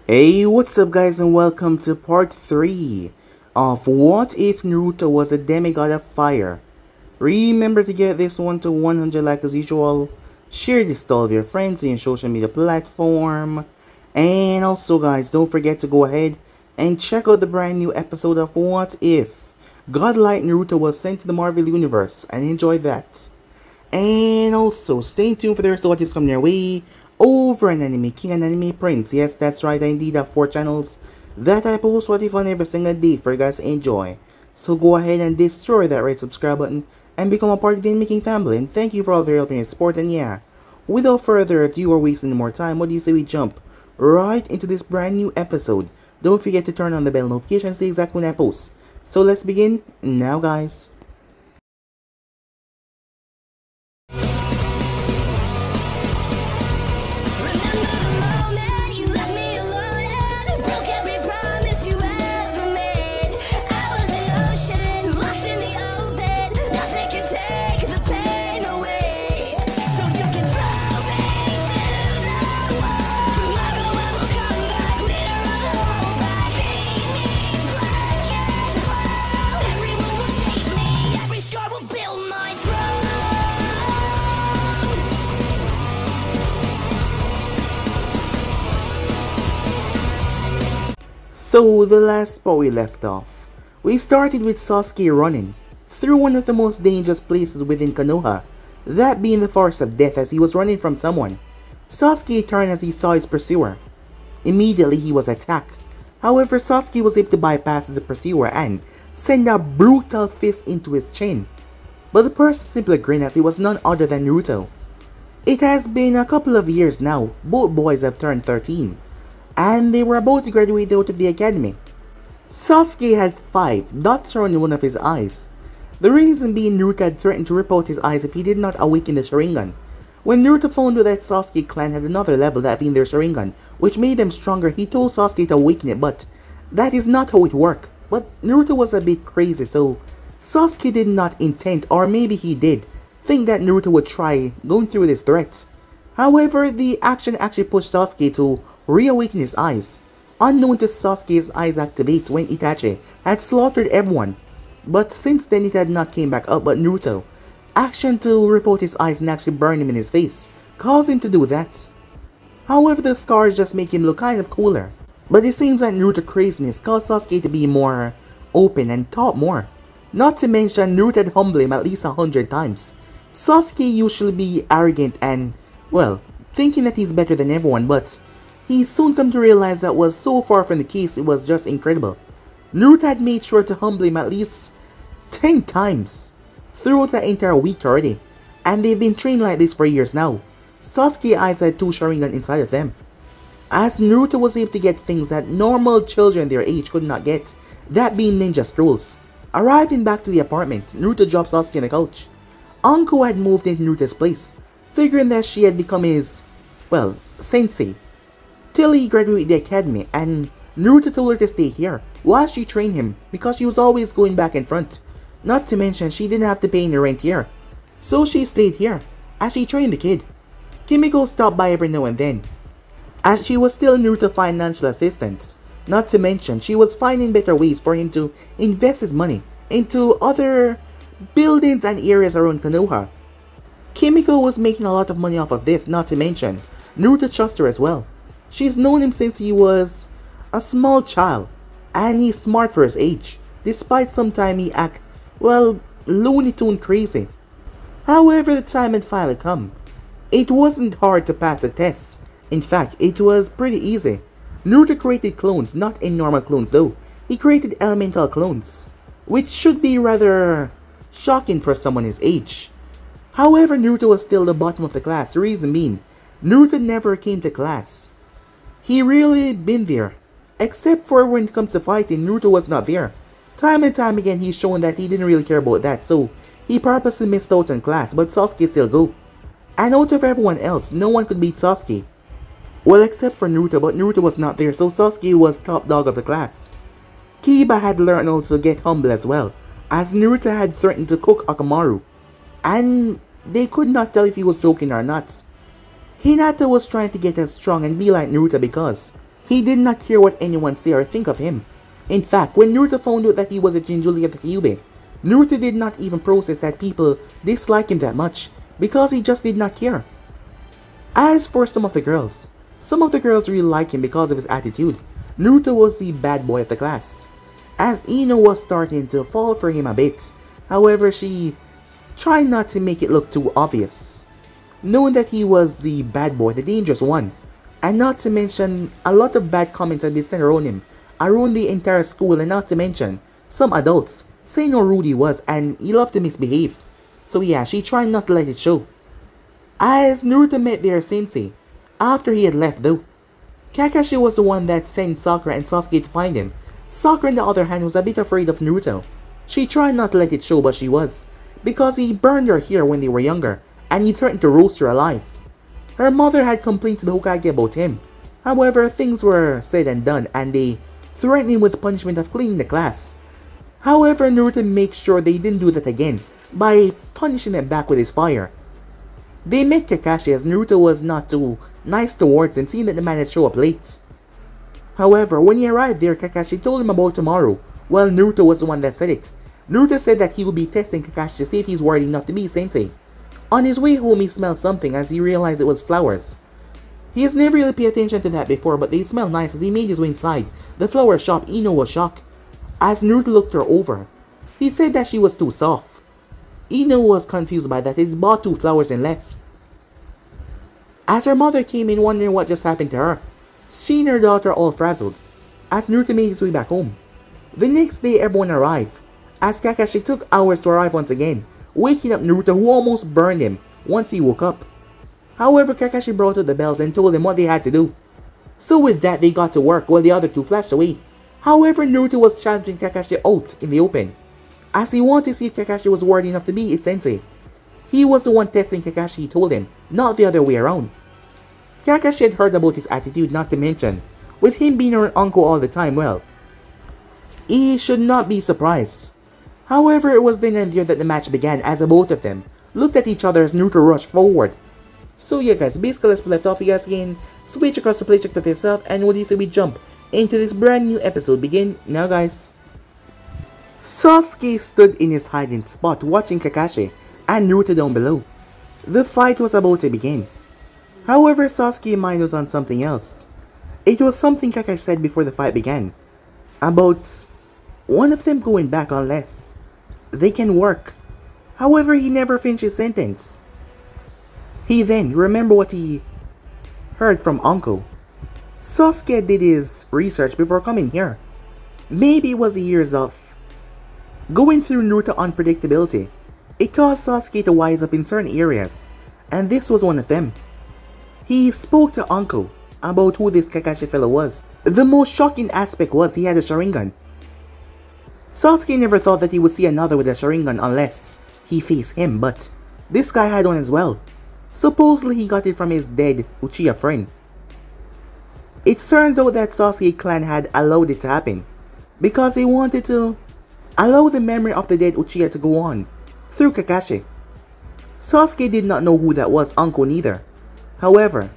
Hey, what's up guys, and welcome to part 3 of What If Naruto Was a Demigod of Fire. Remember to get this one to 100 likes as usual, share this to all of your friends in your social media platform, and also guys, don't forget to go ahead and check out the brand new episode of What If Godlike Naruto was sent to the Marvel Universe, and enjoy that. And also, stay tuned for the rest of what is coming your way over an Anime King and Anime Prince. Yes, that's right, I indeed have 4 channels that I post what if on every single day for you guys to enjoy. So go ahead and destroy that red subscribe button and become a part of the Anime King family. And thank you for all the help and your support. And yeah, without further ado or wasting any more time, what do you say we jump right into this brand new episode? Don't forget to turn on the bell notifications the exact when I post. So let's begin now, guys. So the last spot we left off, we started with Sasuke running through one of the most dangerous places within Konoha, that being the Forest of Death as he was running from someone. Sasuke turned as he saw his pursuer. Immediately he was attacked. However, Sasuke was able to bypass the pursuer and send a brutal fist into his chin. But the person simply grinned as he was none other than Naruto. It has been a couple of years now, both boys have turned 13. And they were about to graduate out of the academy. Sasuke had 5 dots around one of his eyes. The reason being Naruto had threatened to rip out his eyes if he did not awaken the Sharingan. When Naruto found out that Sasuke clan had another level, that being their Sharingan, which made them stronger, he told Sasuke to awaken it, but that is not how it worked. But Naruto was a bit crazy, so Sasuke did not intend, or maybe he did, think that Naruto would try going through this threat. However, the action actually pushed Sasuke to reawaken his eyes. Unknown to Sasuke's eyes activate when Itachi had slaughtered everyone. But since then it had not came back up, but Naruto action to rip out his eyes and actually burn him in his face caused him to do that. However, the scars just make him look kind of cooler. But it seems that Naruto craziness caused Sasuke to be more open and talk more. Not to mention Naruto had humbled him at least 100 times. Sasuke usually be arrogant and, well, thinking that he's better than everyone, but he soon come to realize that was so far from the case. It was just incredible. Naruto had made sure to humble him at least 10 times throughout the entire week already, and they've been trained like this for years now. Sasuke's eyes had 2 Sharingan inside of them, as Naruto was able to get things that normal children their age could not get, that being ninja scrolls. Arriving back to the apartment, Naruto dropped Sasuke on the couch. Anko had moved into Naruto's place, figuring that she had become his, well, sensei, till he graduated the academy, and Naruto told her to stay here while she trained him because she was always going back and front. Not to mention she didn't have to pay any rent here, so she stayed here as she trained the kid. Kimiko stopped by every now and then, as she was still Naruto's financial assistant. Not to mention she was finding better ways for him to invest his money into other buildings and areas around Konoha. Kimiko was making a lot of money off of this, not to mention Naruto trusts her as well. She's known him since he was a small child, and he's smart for his age, despite sometimes he act, well, Looney Tune crazy. However, the time had finally come. It wasn't hard to pass the tests. In fact, it was pretty easy. Naruto created clones, not in normal clones though. He created elemental clones, which should be rather shocking for someone his age. However, Naruto was still the bottom of the class, the reason being, Naruto never came to class. He really been there, except for when it comes to fighting, Naruto was not there. Time and time again he's shown that he didn't really care about that, so he purposely missed out on class, but Sasuke still go. And out of everyone else, no one could beat Sasuke. Well, except for Naruto, but Naruto was not there, so Sasuke was top dog of the class. Kiba had learned how to get humble as well, as Naruto had threatened to cook Akamaru, and they could not tell if he was joking or not. Hinata was trying to get as strong and be like Naruto because He did not care what anyone say or think of him. In fact, when Naruto found out that he was a Jinjuli of the Kyuubi, Naruto did not even process that people dislike him that much, because he just did not care. As for some of the girls really liked him because of his attitude. Naruto was the bad boy of the class, as Ino was starting to fall for him a bit. However, she tried not to make it look too obvious, knowing that he was the bad boy, the dangerous one, and not to mention a lot of bad comments had been sent around him, around the entire school, and not to mention some adults saying how rude he was and he loved to misbehave. So yeah, she tried not to let it show. As Naruto met their sensei, after he had left though, Kakashi was the one that sent Sakura and Sasuke to find him. Sakura on the other hand was a bit afraid of Naruto. She tried not to let it show, but she was, because he burned her hair when they were younger and he threatened to roast her alive. Her mother had complained to the Hokage about him. However, things were said and done and they threatened him with the punishment of cleaning the class. However, Naruto makes sure they didn't do that again by punishing them back with his fire. They met Kakashi as Naruto was not too nice towards him, seeing that the man had shown up late. However, when he arrived there, Kakashi told him about tomorrow. Well, Naruto was the one that said it. Naruto said that he will be testing Kakashi to see if he's worthy enough to be sensei. On his way home, he smelled something as he realized it was flowers. He has never really paid attention to that before, but they smelled nice. As he made his way inside the flower shop, Ino was shocked as Naruto looked her over. He said that she was too soft. Ino was confused by that. He bought 2 flowers and left. As her mother came in wondering what just happened to her, she and her daughter all frazzled as Naruto made his way back home. The next day everyone arrived, as Kakashi took hours to arrive once again, waking up Naruto, who almost burned him once he woke up. However, Kakashi brought out the bells and told them what they had to do. So with that, they got to work while the other 2 flashed away. However, Naruto was challenging Kakashi out in the open, as he wanted to see if Kakashi was worthy enough to be his sensei. He was the one testing Kakashi, he told him, not the other way around. Kakashi had heard about his attitude, not to mention, with him being her uncle all the time, well, he should not be surprised. However, it was then and there that the match began, as the both of them looked at each other as Naruto rushed forward. So yeah guys, basically let's left off, you guys again, switch across the play, check it yourself, and what do you say we jump into this brand new episode? Begin now guys. Sasuke stood in his hiding spot watching Kakashi and Naruto down below. The fight was about to begin. However, Sasuke's mind was on something else. It was something Kakashi said before the fight began, about one of them going back unless they can work. However, he never finished his sentence. He then remembered what he heard from Uncle. Sasuke did his research before coming here. Maybe it was the years of going through Naruto unpredictability. It caused Sasuke to wise up in certain areas, and this was one of them. He spoke to Uncle about who this Kakashi fellow was. The most shocking aspect was he had a Sharingan. Sasuke never thought that he would see another with a Sharingan unless he faced him, but this guy had one as well. Supposedly he got it from his dead Uchiha friend. It turns out that Sasuke clan had allowed it to happen because they wanted to allow the memory of the dead Uchiha to go on through Kakashi. Sasuke did not know who that was, Uncle neither. However,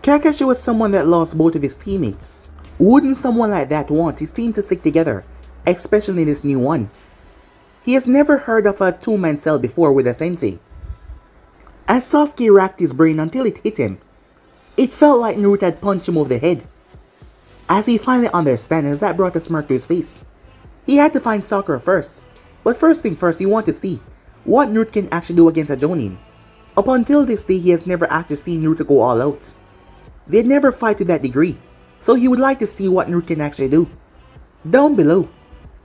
Kakashi was someone that lost both of his teammates. Wouldn't someone like that want his team to stick together, especially this new one? He has never heard of a 2-man cell before with a sensei. As Sasuke racked his brain until it hit him, it felt like Naruto had punched him over the head. As he finally understood, as that brought a smirk to his face. He had to find Sakura first, but first thing first, he wanted to see what Naruto can actually do against a Jonin. Up until this day, he has never actually seen Naruto go all out. They'd never fight to that degree, so he would like to see what Naruto can actually do. Down below,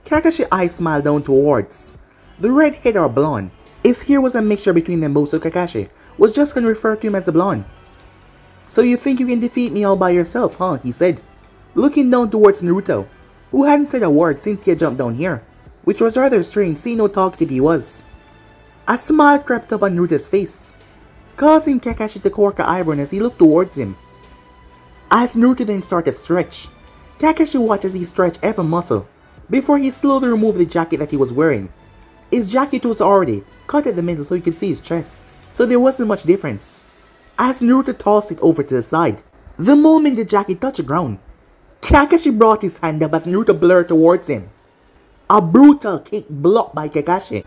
Kakashi's eyes smiled down towards the red-head or blonde. His hair was a mixture between them both, so Kakashi was just gonna refer to him as a blonde. So you think you can defeat me all by yourself, huh? He said, looking down towards Naruto, who hadn't said a word since he had jumped down here, which was rather strange seeing how talkative he was. A smile crept up on Naruto's face, causing Kakashi to quirk an eyebrow as he looked towards him. As Naruto then started to stretch, Kakashi watched as he stretched every muscle before he slowly removed the jacket that he was wearing. His jacket was already cut at the middle so he could see his chest, so there wasn't much difference. As Naruto tossed it over to the side, the moment the jacket touched the ground, Kakashi brought his hand up as Naruto blurred towards him. A brutal kick blocked by Kakashi.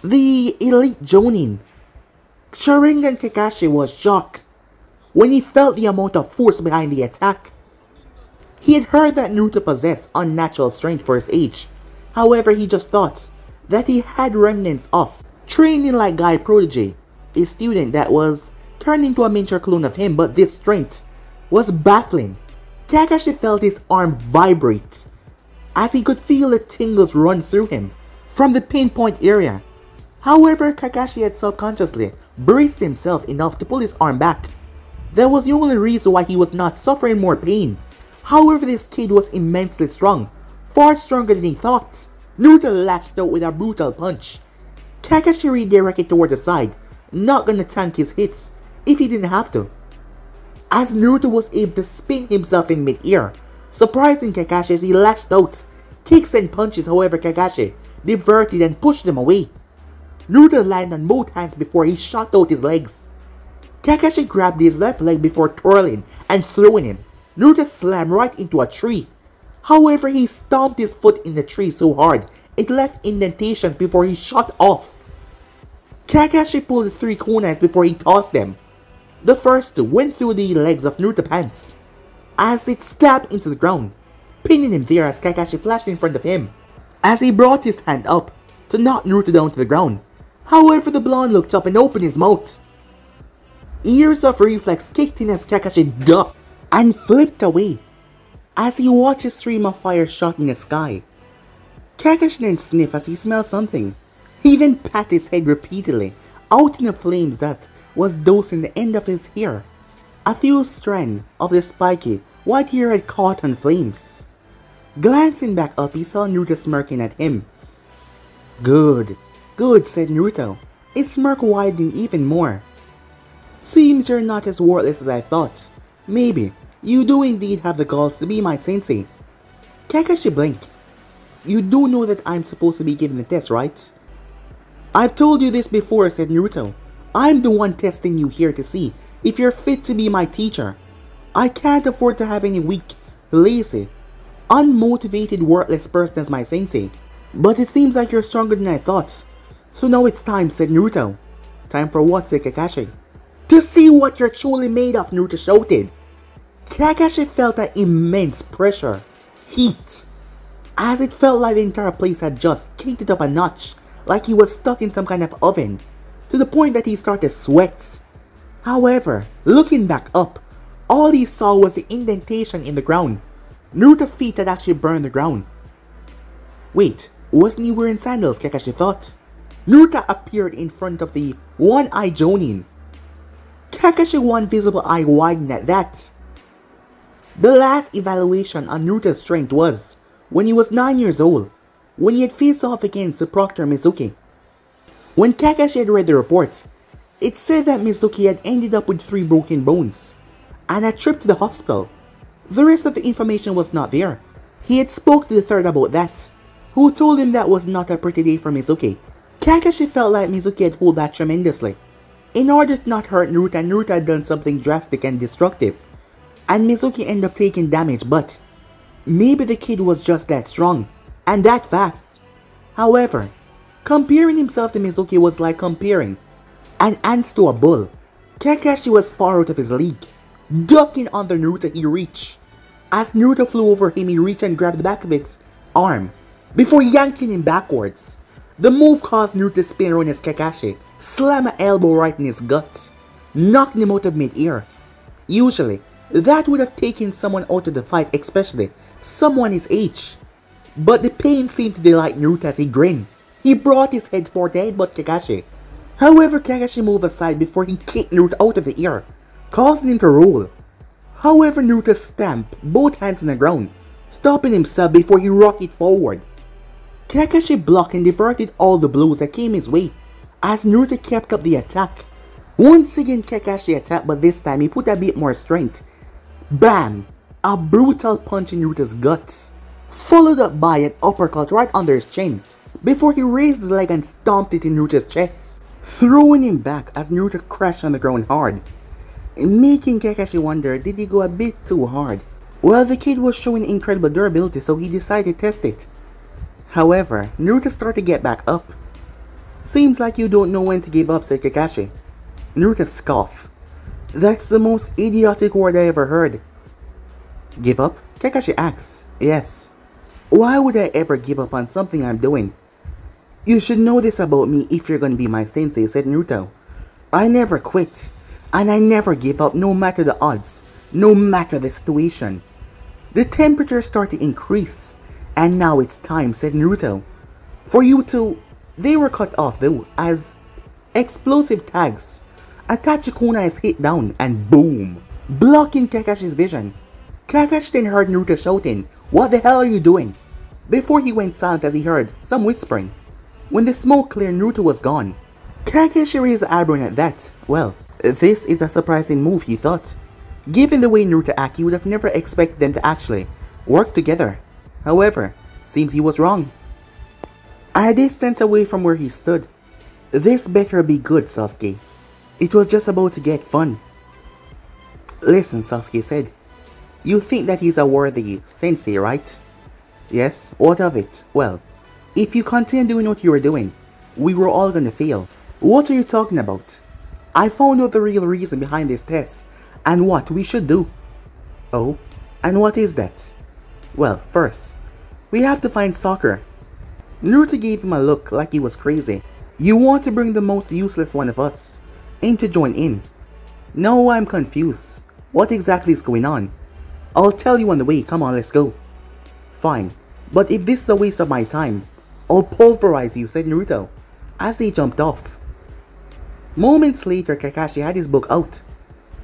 The elite Jonin, Sharingan Kakashi, was shocked when he felt the amount of force behind the attack. He had heard that Naruto possessed unnatural strength for his age. However, he just thought that he had remnants of training like Guy Prodigy, a student that was turned into a miniature clone of him, but this strength was baffling. Kakashi felt his arm vibrate as he could feel the tingles run through him from the pinpoint area. However, Kakashi had subconsciously braced himself enough to pull his arm back. That was the only reason why he was not suffering more pain. However, this kid was immensely strong, far stronger than he thought. Naruto lashed out with a brutal punch. Kakashi redirected toward the side, not gonna tank his hits if he didn't have to. As Naruto was able to spin himself in mid-air, surprising Kakashi as he lashed out kicks and punches. However, Kakashi diverted and pushed them away. Naruto landed on both hands before he shot out his legs. Kakashi grabbed his left leg before twirling and throwing him. Naruto slammed right into a tree. However, he stomped his foot in the tree so hard it left indentations before he shot off. Kakashi pulled 3 kunais before he tossed them. The first went through the legs of Naruto's pants as it stabbed into the ground, pinning him there as Kakashi flashed in front of him as he brought his hand up to knock Naruto down to the ground. However, the blonde looked up and opened his mouth. Ears of reflex kicked in as Kakashi ducked and flipped away as he watched a stream of fire shot in the sky. Kakashi then sniffed as he smelled something. He then pat his head repeatedly out in the flames that was dosing the end of his hair. A few strands of the spiky white hair had caught on flames. Glancing back up, he saw Naruto smirking at him. Good, good, said Naruto, his smirk widening even more. Seems you're not as worthless as I thought. Maybe you do indeed have the balls to be my sensei. Kakashi blinked. You do know that I'm supposed to be giving the test, right? I've told you this before, said Naruto. I'm the one testing you here to see if you're fit to be my teacher. I can't afford to have any weak, lazy, unmotivated, worthless person as my sensei. But it seems like you're stronger than I thought. So now it's time, said Naruto. Time for what, said Kakashi. To see what you're truly made of, Naruto shouted. Kakashi felt an immense pressure, heat, as it felt like the entire place had just kicked it up a notch, like he was stuck in some kind of oven, to the point that he started to sweat. However, looking back up, all he saw was the indentation in the ground. Naruto's feet had actually burned the ground. Wait, wasn't he wearing sandals, Kakashi thought. Naruto appeared in front of the one-eyed Jonin. Kakashi's one visible eye widened at that. The last evaluation on Naruto's strength was when he was 9 years old, when he had faced off against Proctor Mizuki. When Kakashi had read the reports, it said that Mizuki had ended up with 3 broken bones and a trip to the hospital. The rest of the information was not there. He had spoke to the third about that, who told him that was not a pretty day for Mizuki. Kakashi felt like Mizuki had pulled back tremendously in order to not hurt Naruto, and Naruto had done something drastic and destructive, and Mizuki ended up taking damage, but maybe the kid was just that strong and that fast. However, comparing himself to Mizuki was like comparing an ant to a bull. Kakashi was far out of his league. Ducking under Naruto, he reached. As Naruto flew over him, he reached and grabbed the back of his arm before yanking him backwards. The move caused Naruto to spin around as Kakashi slammed an elbow right in his guts, knocking him out of mid-air. Usually, that would have taken someone out of the fight, especially someone his age. But the pain seemed to delight Naruto as he grinned. He brought his head forward to headbutt Kakashi. However, Kakashi moved aside before he kicked Naruto out of the air, causing him to roll. However, Naruto stamped both hands on the ground, stopping himself before he rocketed forward. Kakashi blocked and diverted all the blows that came his way as Naruto kept up the attack. Once again, Kakashi attacked, but this time he put a bit more strength. Bam! A brutal punch in Naruto's guts, followed up by an uppercut right under his chin, before he raised his leg and stomped it in Naruto's chest, throwing him back as Naruto crashed on the ground hard, making Kakashi wonder, did he go a bit too hard? Well, the kid was showing incredible durability, so he decided to test it. However, Naruto started to get back up. Seems like you don't know when to give up, said Kakashi. Naruto scoffed. That's the most idiotic word I ever heard. Give up? Kakashi asks. Yes. Why would I ever give up on something I'm doing? You should know this about me if you're gonna be my sensei, said Naruto. I never quit. And I never give up no matter the odds, no matter the situation. The temperature started to increase. And now it's time, said Naruto. For you to... They were cut off though, as explosive tags. Itachi kunai is hit down and boom, blocking Kakashi's vision. Kakashi then heard Naruto shouting, "What the hell are you doing?" Before he went silent as he heard some whispering. When the smoke cleared, Naruto was gone. Kakashi raised an eyebrow at that. Well, this is a surprising move, he thought. Given the way Naruto acted, he would have never expected them to actually work together. However, seems he was wrong. A distance away from where he stood. This better be good, Sasuke. It was just about to get fun. Listen, Sasuke said. You think that he's a worthy sensei, right? Yes, what of it? Well, if you continue doing what you were doing, we were all gonna fail. What are you talking about? I found out the real reason behind this test, and what we should do. Oh, and what is that? Well, first, we have to find Sakura. Naruto gave him a look like he was crazy. You want to bring the most useless one of us in to join in? No, I'm confused. What exactly is going on? I'll tell you on the way, come on, let's go. Fine, but if this is a waste of my time, I'll pulverize you, said Naruto, as he jumped off. Moments later, Kakashi had his book out,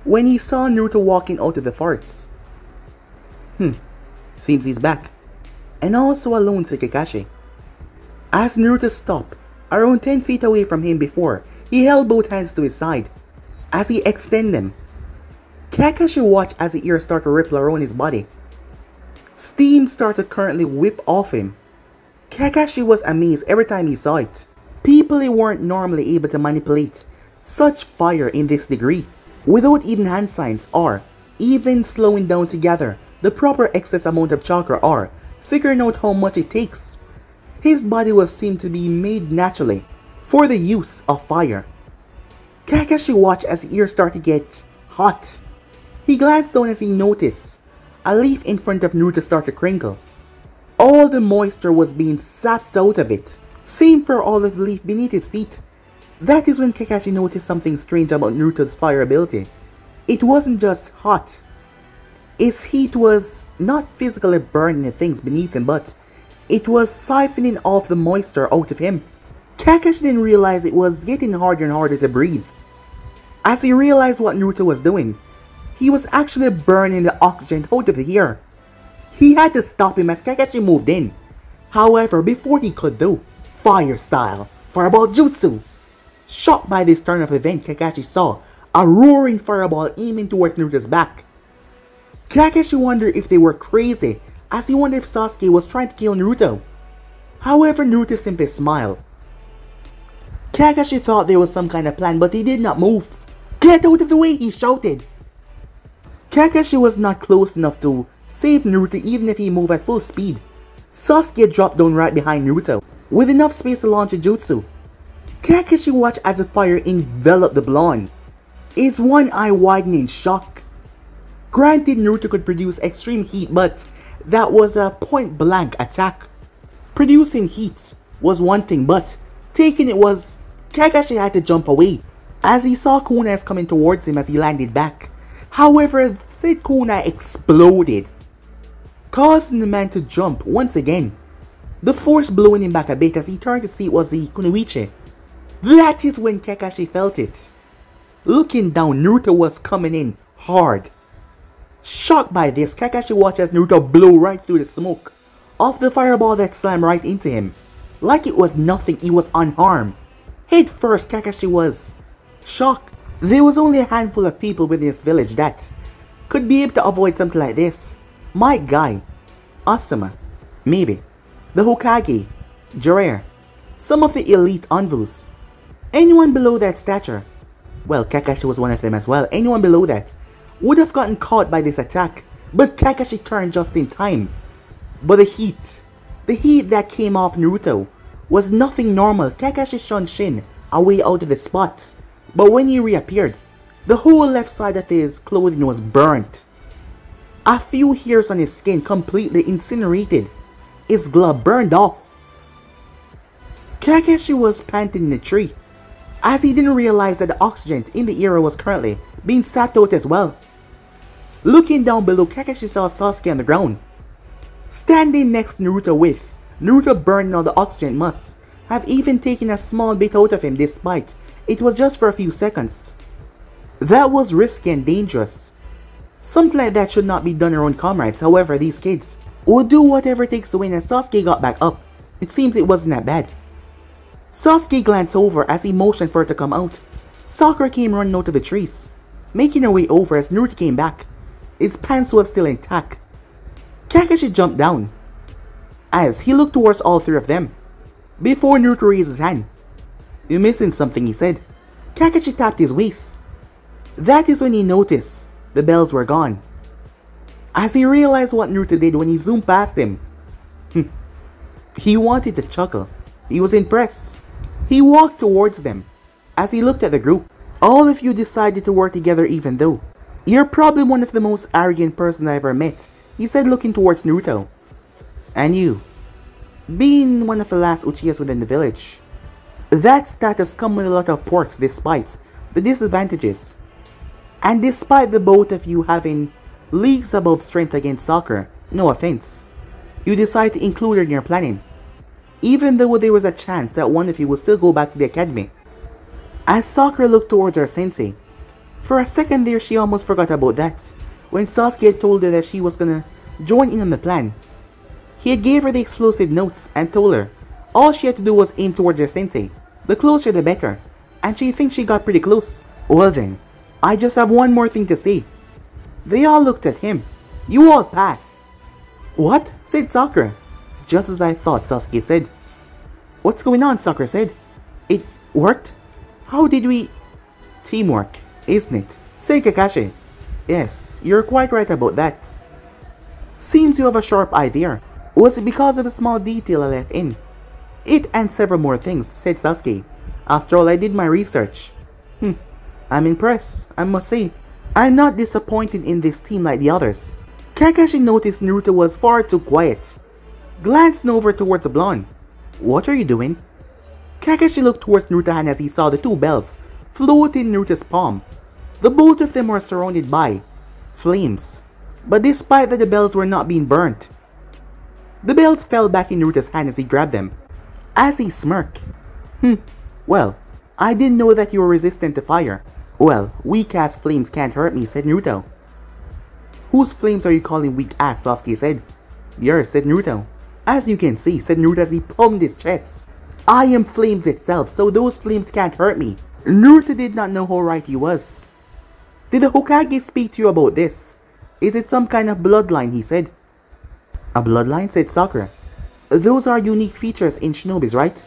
when he saw Naruto walking out of the forest. Seems he's back. And also alone, said Kakashi. As Naruto stopped, around 10 feet away from him before, he held both hands to his side. As he extended them, Kakashi watched as the ears started to ripple around his body. Steam started to currently whip off him. Kakashi was amazed every time he saw it. People weren't normally able to manipulate such fire in this degree, without even hand signs or even slowing down to gather the proper excess amount of chakra or figuring out how much it takes. His body was seen to be made naturally for the use of fire. Kakashi watched as the ears started to get hot. He glanced down as he noticed a leaf in front of Naruto started to crinkle. All the moisture was being sapped out of it. Same for all of the leaf beneath his feet. That is when Kakashi noticed something strange about Naruto's fire ability. It wasn't just hot. His heat was not physically burning the things beneath him, but it was siphoning off the moisture out of him. Kakashi didn't realize it was getting harder and harder to breathe. As he realized what Naruto was doing, he was actually burning the oxygen out of the air. He had to stop him as Kakashi moved in. However, before he could do, fire style, fireball jutsu. Shocked by this turn of event, Kakashi saw a roaring fireball aiming towards Naruto's back. Kakashi wondered if they were crazy, as he wondered if Sasuke was trying to kill Naruto. However, Naruto simply smiled. Kakashi thought there was some kind of plan, but he did not move. Get out of the way, he shouted. Kakashi was not close enough to save Naruto even if he moved at full speed. Sasuke dropped down right behind Naruto, with enough space to launch a jutsu. Kakashi watched as the fire enveloped the blonde, his one eye widening in shock. Granted, Naruto could produce extreme heat, but that was a point-blank attack. Producing heat was one thing, but taking it was... Kakashi had to jump away, as he saw kunai coming towards him as he landed back. However, the kunai exploded, causing the man to jump once again. The force blowing him back a bit as he turned to see it was the kunoichi. That is when Kakashi felt it. Looking down, Naruto was coming in hard. Shocked by this, Kakashi watched as Naruto blow right through the smoke of the fireball that slammed right into him. Like it was nothing, he was unharmed. Head first, Kakashi was shocked. There was only a handful of people within this village that could be able to avoid something like this. My guy, Asuma, maybe, the Hokage, Jiraiya, some of the elite envoys. Anyone below that stature, well, Kakashi was one of them as well, anyone below that would have gotten caught by this attack but Kakashi turned just in time. But the heat that came off Naruto was nothing normal. Kakashi shunned Shin away out of the spot, but when he reappeared, the whole left side of his clothing was burnt. A few hairs on his skin completely incinerated. His glove burned off. Kakashi was panting in the tree, as he didn't realize that the oxygen in the area was currently being sapped out as well. Looking down below, Kakashi saw Sasuke on the ground, standing next to Naruto with Naruto burning all the oxygen must have even taken a small bit out of him despite it was just for a few seconds. That was risky and dangerous. Something like that should not be done around comrades. However, these kids would do whatever it takes to win as Sasuke got back up. It seems it wasn't that bad. Sasuke glanced over as he motioned for her to come out. Sakura came running out of the trees, making her way over as Naruto came back. His pants was still intact. Kakashi jumped down as he looked towards all three of them before Naruto raised his hand. "You're missing something," he said. Kakashi tapped his waist. That is when he noticed the bells were gone. As he realized what Naruto did when he zoomed past him, he wanted to chuckle. He was impressed. He walked towards them. As he looked at the group, all of you decided to work together even though you're probably one of the most arrogant persons I ever met, he said, looking towards Naruto. And you, being one of the last Uchihas within the village, that status comes with a lot of perks despite the disadvantages. And despite the both of you having leagues above strength against Sakura, no offense, you decide to include her in your planning, even though there was a chance that one of you would still go back to the academy. As Sakura looked towards her sensei, for a second there she almost forgot about that, when Sasuke had told her that she was gonna join in on the plan. He had gave her the explosive notes and told her all she had to do was aim towards her sensei, the closer the better, and she thinks she got pretty close. Well then, I just have one more thing to say. They all looked at him. You all pass. What? Said Sakura. Just as I thought, Sasuke said. What's going on? Sakura said. It worked? How did we... Teamwork, isn't it? Said Kakashi. Yes, you're quite right about that. Seems you have a sharp eye there. Was it because of a small detail I left in? It and several more things, said Sasuke. After all, I did my research. I'm impressed, I must say. I'm not disappointed in this team like the others. Kakashi noticed Naruto was far too quiet, glancing over towards the blonde. What are you doing? Kakashi looked towards Naruto's hand as he saw the two bells float in Naruto's palm. The both of them were surrounded by flames, but despite that the bells were not being burnt, the bells fell back in Naruto's hand as he grabbed them. As he smirked. Well, I didn't know that you were resistant to fire. Well, weak-ass flames can't hurt me, said Naruto. Whose flames are you calling weak-ass? Sasuke said. Yours, said Naruto. As you can see, said Naruto as he palmed his chest. I am flames itself, so those flames can't hurt me. Naruto did not know how right he was. Did the Hokage speak to you about this? Is it some kind of bloodline, he said. A bloodline, said Sakura. Those are unique features in shinobis, right?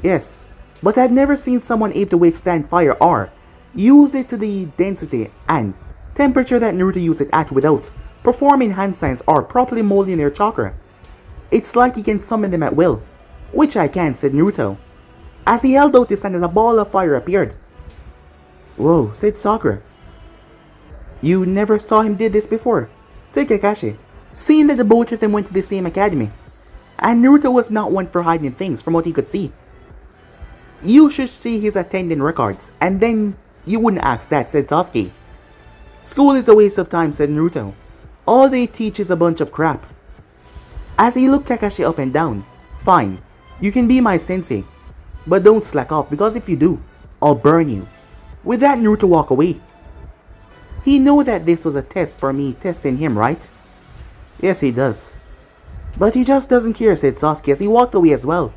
Yes, but I've never seen someone able to withstand fire or use it to the density and temperature that Naruto used it at without performing hand signs or properly molding their chakra. It's like he can summon them at will, which I can, said Naruto. As he held out his hand as a ball of fire appeared. Whoa, said Sakura. You never saw him did this before, said Kakashi, seeing that the both of them went to the same academy, and Naruto was not one for hiding things from what he could see. You should see his attendance records, and then you wouldn't ask that, said Sasuke. School is a waste of time, said Naruto. All they teach is a bunch of crap. As he looked Kakashi up and down. Fine, you can be my sensei, but don't slack off because if you do, I'll burn you. With that, Naruto walked away. He knew that this was a test for me testing him, right? Yes, he does. But he just doesn't care, said Sasuke as he walked away as well.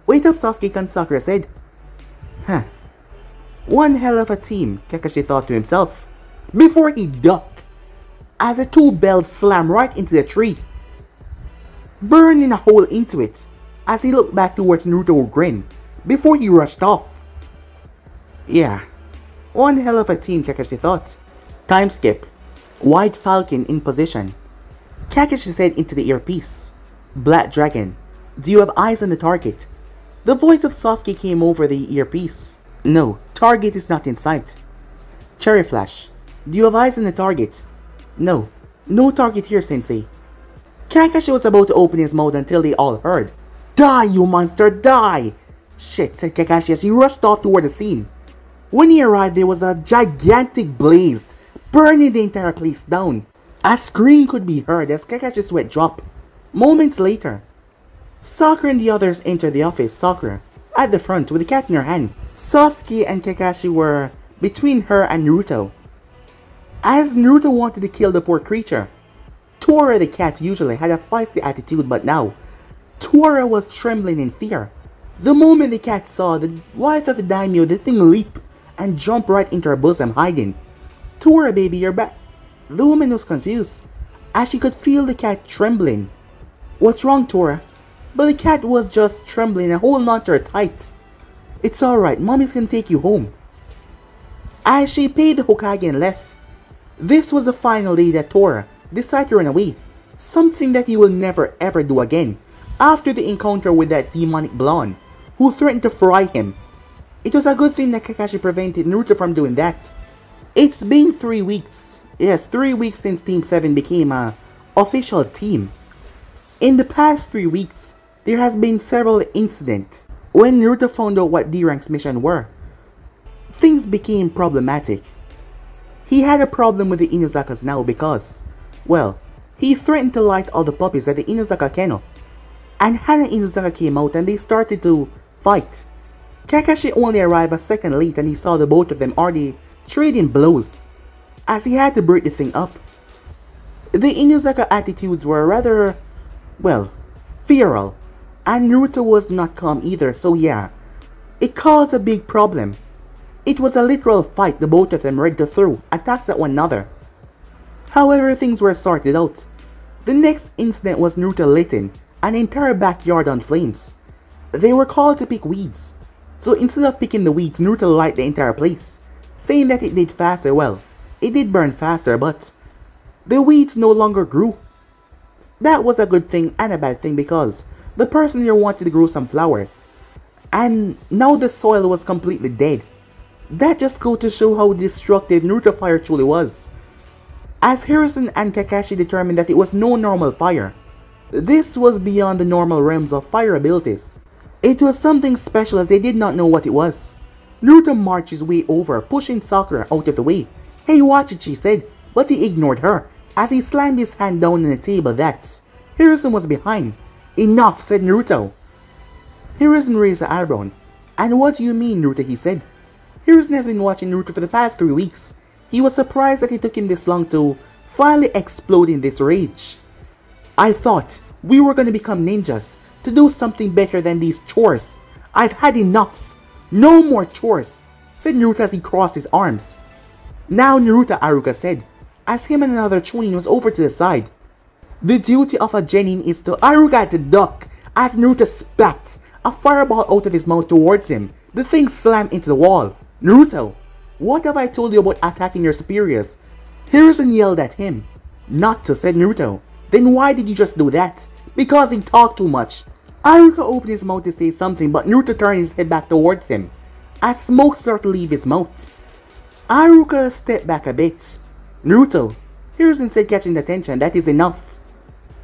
Wait up, Sasuke, Sakura said. One hell of a team, Kakashi thought to himself, before he ducked, as the two bells slammed right into the tree, burning a hole into it, as he looked back towards Naruto with a grin, before he rushed off. Yeah, one hell of a team, Kakashi thought. Time skip. White Falcon in position. Kakashi said into the earpiece. Black Dragon, do you have eyes on the target? The voice of Sasuke came over the earpiece. No, target is not in sight. Cherry Flash, do you have eyes on the target? No, no target here, Sensei. Kakashi was about to open his mouth until they all heard. Die, you monster, die! Shit, said Kakashi as he rushed off toward the scene. When he arrived, there was a gigantic blaze, burning the entire place down. A scream could be heard as Kakashi's sweat dropped. Moments later, Sakura and the others entered the office. Sakura, at the front with the cat in her hand. Sasuke and Kakashi were between her and Naruto, as Naruto wanted to kill the poor creature. Tora the cat usually had a feisty attitude, but now, Tora was trembling in fear. The moment the cat saw the wife of the daimyo, the thing leap and jump right into her bosom, hiding. Tora, baby, you're back. The woman was confused, as she could feel the cat trembling. What's wrong, Tora? But the cat was just trembling and holding on to her tight. It's alright, mommy's gonna take you home. As she paid the Hokage and left, this was the final day that Tora decided to run away, something that he will never ever do again after the encounter with that demonic blonde who threatened to fry him. It was a good thing that Kakashi prevented Naruto from doing that. It's been 3 weeks. Yes, 3 weeks since Team 7 became an official team. In the past 3 weeks, there has been several incidents. When Naruto found out what D-Rank's mission were, things became problematic. He had a problem with the Inuzakas now because, well, he threatened to light all the puppies at the Inuzaka kennel. And Hana Inuzaka came out and they started to fight. Kakashi only arrived a second late and he saw the both of them already trading blows, as he had to break the thing up. The Inuzaka attitudes were rather, well, feral, and Naruto was not calm either, so yeah, it caused a big problem. It was a literal fight, the both of them ready to throw attacks at one another. However, things were sorted out. The next incident was Naruto lighting an entire backyard on flames. They were called to pick weeds, so instead of picking the weeds, Naruto lighted the entire place, saying that it did faster. Well, it did burn faster, but the weeds no longer grew. That was a good thing and a bad thing because the person here wanted to grow some flowers, and now the soil was completely dead. That just goes to show how destructive Naruto fire truly was, as Hiruzen and Kakashi determined that it was no normal fire. This was beyond the normal realms of fire abilities. It was something special as they did not know what it was. Naruto marched his way over, pushing Sakura out of the way. Hey, watch it, she said, but he ignored her as he slammed his hand down on the table that Hiruzen was behind. Enough, said Naruto. Hiruzen raised an eyebrow. And what do you mean, Naruto, he said. Hiruzen has been watching Naruto for the past 3 weeks. He was surprised that it took him this long to finally explode in this rage. I thought we were going to become ninjas, to do something better than these chores. I've had enough. No more chores, said Naruto as he crossed his arms. Now Naruto, Aruka said, as him and another Chunin was over to the side. The duty of a genin is to Aruka to duck, as Naruto spat a fireball out of his mouth towards him. The thing slammed into the wall. Naruto, what have I told you about attacking your superiors? Hiruzen yelled at him. Not to, said Naruto. Then why did you just do that? Because he talked too much. Aruka opened his mouth to say something, but Naruto turned his head back towards him, as smoke started to leave his mouth. Aruka stepped back a bit. Naruto, Hiruzen said, catching the attention, that is enough.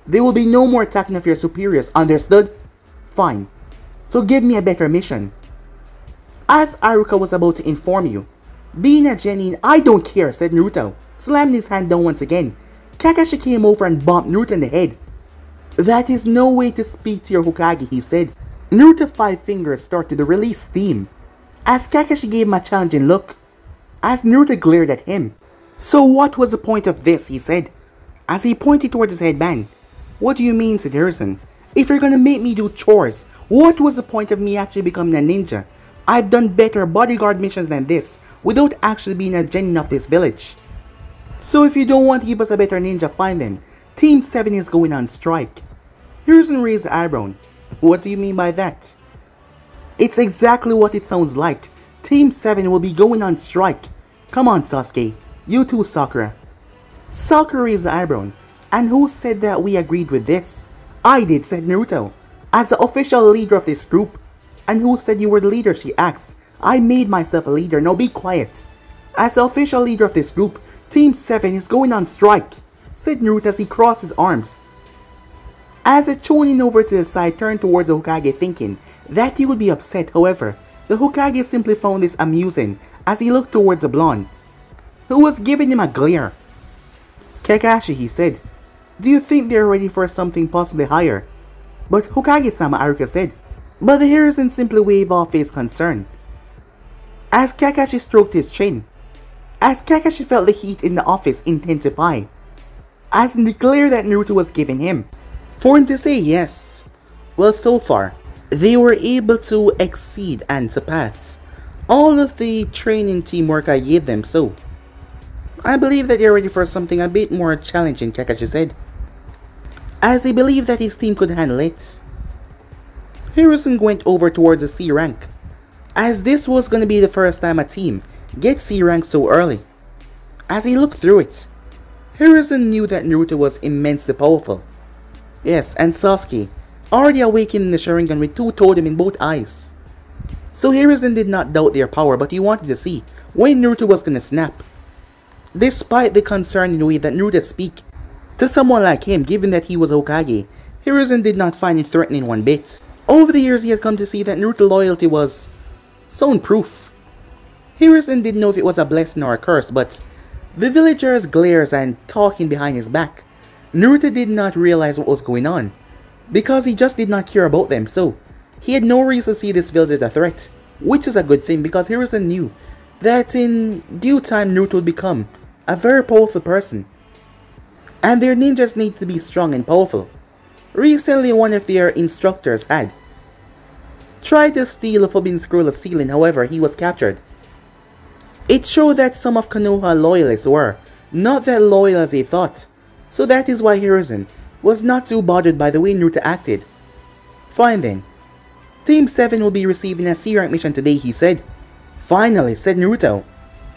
There will be no more attacking of your superiors, understood? Fine. So give me a better mission. As Aruka was about to inform you, being a genin, I don't care, said Naruto, slamming his hand down once again. Kakashi came over and bumped Naruto in the head. That is no way to speak to your Hokage, he said. Naruto's 5 fingers started to release steam, as Kakashi gave him a challenging look, as Naruto glared at him. So what was the point of this, he said, as he pointed towards his headband. What do you mean, said Hiruzen. If you're gonna make me do chores, what was the point of me actually becoming a ninja? I've done better bodyguard missions than this, without actually being a genin of this village. So if you don't want to give us a better ninja, fine then. Team 7 is going on strike. Hiruzen raised the eyebrow. What do you mean by that? It's exactly what it sounds like. Team 7 will be going on strike. Come on, Sasuke. You too, Sakura. Sakura raised the eyebrow. And who said that we agreed with this? I did, said Naruto, as the official leader of this group. And who said you were the leader, she asked. I made myself a leader, now be quiet. As the official leader of this group, Team 7 is going on strike, said Naruto as he crossed his arms. As the Chunin over to the side turned towards the Hokage thinking that he would be upset, however, the Hokage simply found this amusing as he looked towards the blonde, who was giving him a glare. Kakashi, he said, do you think they're ready for something possibly higher? But Hokage-sama, Aruka said, but the Hiruzen simply waved off his concern. As Kakashi stroked his chin, as Kakashi felt the heat in the office intensify, as in the glare that Naruto was giving him, for him to say yes. Well, so far, they were able to exceed and surpass all of the training teamwork I gave them, so I believe that they're ready for something a bit more challenging, Kakashi said, as he believed that his team could handle it. Hiruzen went over towards the C rank, as this was going to be the first time a team gets C rank so early. As he looked through it, Hiruzen knew that Naruto was immensely powerful. Yes, and Sasuke, already awakened in the Sharingan with 2 totem in both eyes. So Hiruzen did not doubt their power, but he wanted to see when Naruto was gonna snap. Despite the concern in the way that Naruto speak to someone like him, given that he was Hokage, Hiruzen did not find it threatening one bit. Over the years he had come to see that Naruto's loyalty was soundproof. Hiruzen didn't know if it was a blessing or a curse, but the villagers' glares and talking behind his back, Naruto did not realize what was going on, because he just did not care about them, so he had no reason to see this villager as a threat, which is a good thing because Hiruzen knew that in due time Naruto would become a very powerful person, and their ninjas need to be strong and powerful. Recently, one of their instructors had tried to steal a forbidden scroll of sealing, however he was captured. It showed that some of Konoha loyalists were not that loyal as they thought, so that is why Hiruzen was not too bothered by the way Naruto acted. Fine then. Team 7 will be receiving a C rank mission today, he said. Finally, said Naruto.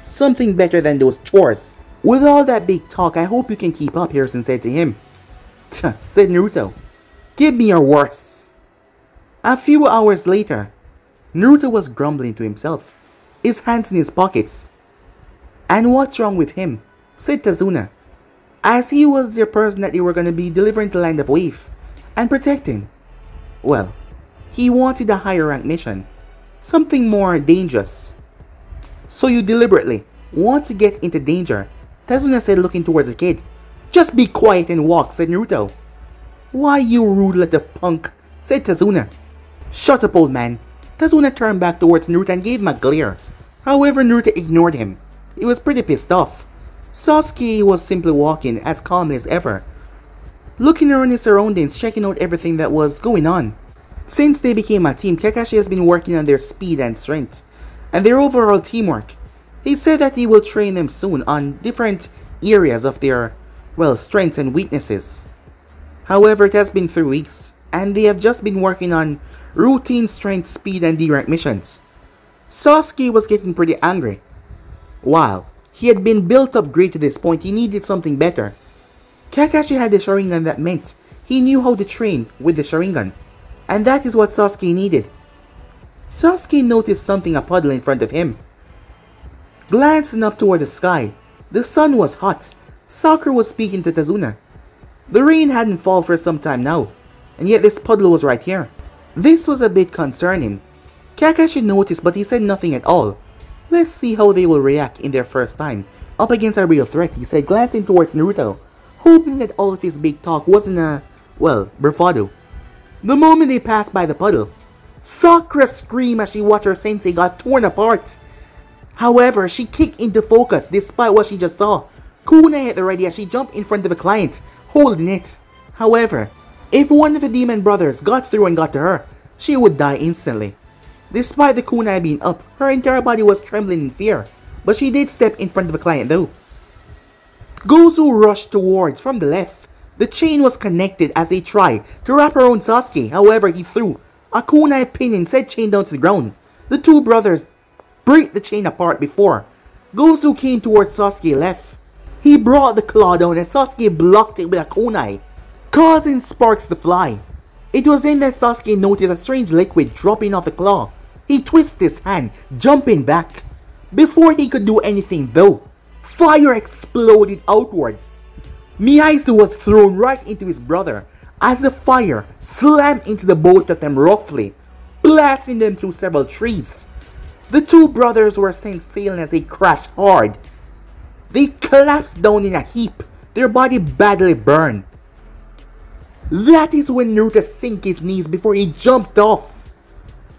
Something better than those chores. With all that big talk, I hope you can keep up, Hiruzen said to him. Tch, said Naruto. Give me your worst. A few hours later, Naruto was grumbling to himself, his hands in his pockets. And what's wrong with him? Said Tazuna, as he was the person that they were going to be delivering to Land of Wave and protecting. Well, he wanted a higher rank mission, something more dangerous. So you deliberately want to get into danger, Tazuna said, looking towards the kid. Just be quiet and walk, said Naruto. Why, you rude little punk, said Tazuna. Shut up, old man. Tazuna turned back towards Naruto and gave him a glare. However, Naruto ignored him. He was pretty pissed off. Sasuke was simply walking as calmly as ever, looking around his surroundings, checking out everything that was going on. Since they became a team, Kakashi has been working on their speed and strength, and their overall teamwork. He said that he will train them soon on different areas of their, well, strengths and weaknesses. However, it has been 3 weeks, and they have just been working on routine strength, speed, and D-rank missions. Sasuke was getting pretty angry. While he had been built up great to this point, he needed something better. Kakashi had the Sharingan that meant he knew how to train with the Sharingan, and that is what Sasuke needed. Sasuke noticed something, a puddle in front of him. Glancing up toward the sky, the sun was hot. Sakura was speaking to Tazuna. The rain hadn't fallen for some time now, and yet this puddle was right here. This was a bit concerning. Kakashi noticed, but he said nothing at all. Let's see how they will react in their first time up against a real threat, he said, glancing towards Naruto, hoping that all of his big talk wasn't a, well, bravado. The moment they passed by the puddle, Sakura screamed as she watched her sensei got torn apart. However, she kicked into focus despite what she just saw. Kunai at the ready as she jumped in front of a client, holding it. However, if one of the demon brothers got through and got to her, she would die instantly. Despite the kunai being up, her entire body was trembling in fear, but she did step in front of the client though. Gozu rushed towards from the left. The chain was connected as they tried to wrap around Sasuke, however he threw a kunai pin and said chain down to the ground. The two brothers break the chain apart before Gozu came towards Sasuke left. He brought the claw down and Sasuke blocked it with a kunai, causing sparks to fly. It was then that Sasuke noticed a strange liquid dropping off the claw. He twisted his hand, jumping back. Before he could do anything though, fire exploded outwards. Mihaizu was thrown right into his brother as the fire slammed into the both of them roughly, blasting them through several trees. The two brothers were sent sailing as they crashed hard. They collapsed down in a heap, their body badly burned. That is when Naruto sank his knees before he jumped off.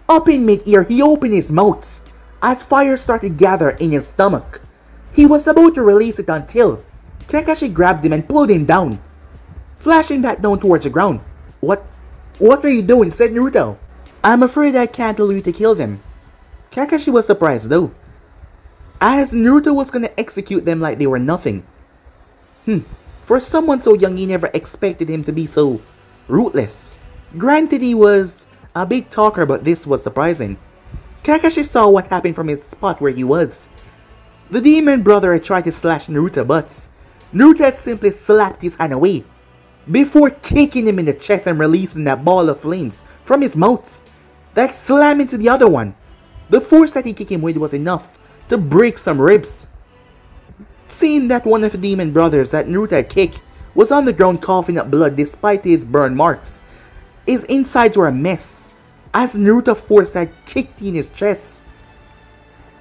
Up in mid-air, he opened his mouth as fire started to gather in his stomach. He was about to release it until Kakashi grabbed him and pulled him down, flashing back down towards the ground. What are you doing?" said Naruto. "I'm afraid I can't allow you to kill them." Kakashi was surprised though, as Naruto was gonna execute them like they were nothing. For someone so young, he never expected him to be so ruthless. Granted, he was a big talker, but this was surprising. Kakashi saw what happened from his spot where he was. The demon brother had tried to slash Naruto, but Naruto had simply slapped his hand away before kicking him in the chest and releasing that ball of flames from his mouth that slammed into the other one. The force that he kicked him with was enough to break some ribs. Seeing that one of the demon brothers that Naruto had kicked was on the ground coughing up blood despite his burn marks, his insides were a mess as Naruto force had kicked in his chest.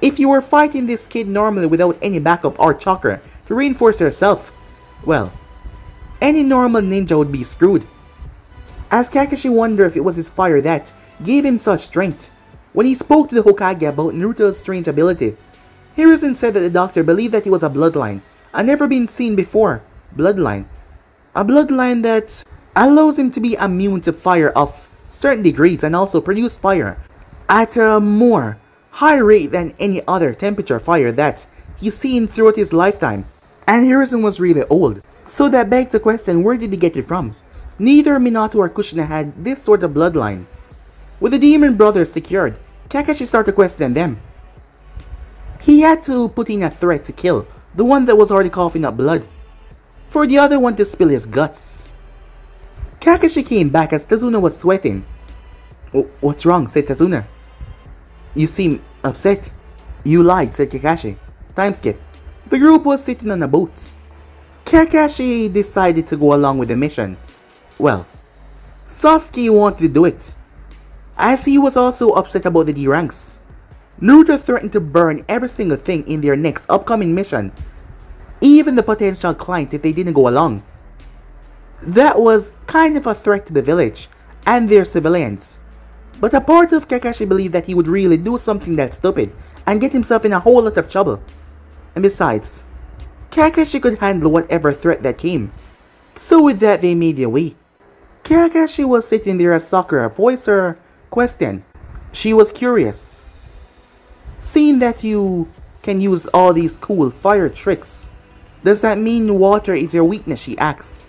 If you were fighting this kid normally without any backup or chakra to reinforce yourself, well, any normal ninja would be screwed. As Kakashi wondered if it was his fire that gave him such strength, when he spoke to the Hokage about Naruto's strange ability, Hiruzen said that the doctor believed that he was a bloodline, a never been seen before bloodline. A bloodline that allows him to be immune to fire of certain degrees and also produce fire at a more high rate than any other temperature fire that he's seen throughout his lifetime. And Hiruzen was really old, so that begs the question, where did he get it from? Neither Minato or Kushina had this sort of bloodline. With the demon brothers secured, Kakashi started questioning them. He had to put in a threat to kill the one that was already coughing up blood, for the other one to spill his guts. Kakashi came back as Tazuna was sweating. "What's wrong?" said Tazuna. "You seem upset." "You lied," said Kakashi. Time skip. The group was sitting on a boat. Kakashi decided to go along with the mission. Well, Sasuke wanted to do it, as he was also upset about the D-ranks. Naruto threatened to burn every single thing in their next upcoming mission, even the potential client if they didn't go along. That was kind of a threat to the village and their civilians. But a part of Kakashi believed that he would really do something that stupid and get himself in a whole lot of trouble. And besides, Kakashi could handle whatever threat that came. So with that, they made their way. Kakashi was sitting there as Sakura voiced her question. She was curious. "Seeing that you can use all these cool fire tricks, does that mean water is your weakness?" she asks,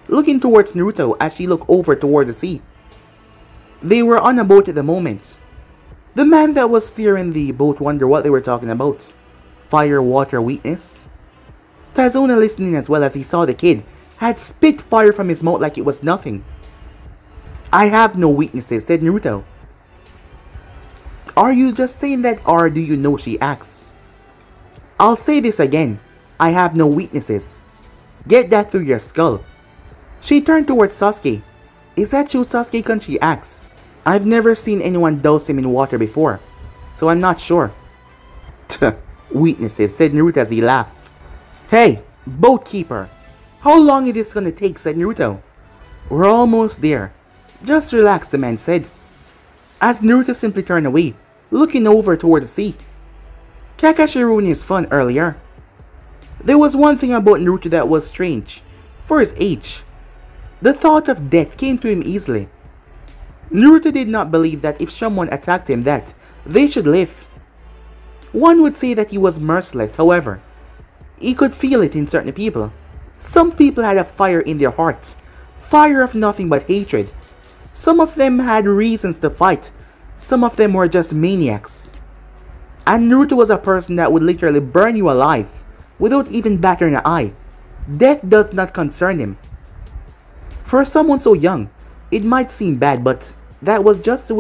looking towards Naruto as she looked over towards the sea. They were on a boat at the moment. The man that was steering the boat wondered what they were talking about. Fire, water, weakness? Tazuna listening as well as he saw the kid had spit fire from his mouth like it was nothing. "I have no weaknesses," said Naruto. "Are you just saying that, or do you know?" she asks. "I'll say this again. I have no weaknesses. Get that through your skull." She turned towards Sasuke. "Is that you, Sasuke-kun?" she asks. "I've never seen anyone douse him in water before, so I'm not sure." "Tuh, weaknesses," said Naruto as he laughed. "Hey, boat keeper, how long is this gonna take?" said Naruto. "We're almost there. Just relax," the man said, as Naruto simply turned away, looking over towards the sea. Kakashi ruined his fun earlier. There was one thing about Naruto that was strange. For his age, the thought of death came to him easily. Naruto did not believe that if someone attacked him that they should live. One would say that he was merciless, however, he could feel it in certain people. Some people had a fire in their hearts, fire of nothing but hatred. Some of them had reasons to fight, some of them were just maniacs. And Naruto was a person that would literally burn you alive without even battering an eye. Death does not concern him. For someone so young, it might seem bad, but that was just the way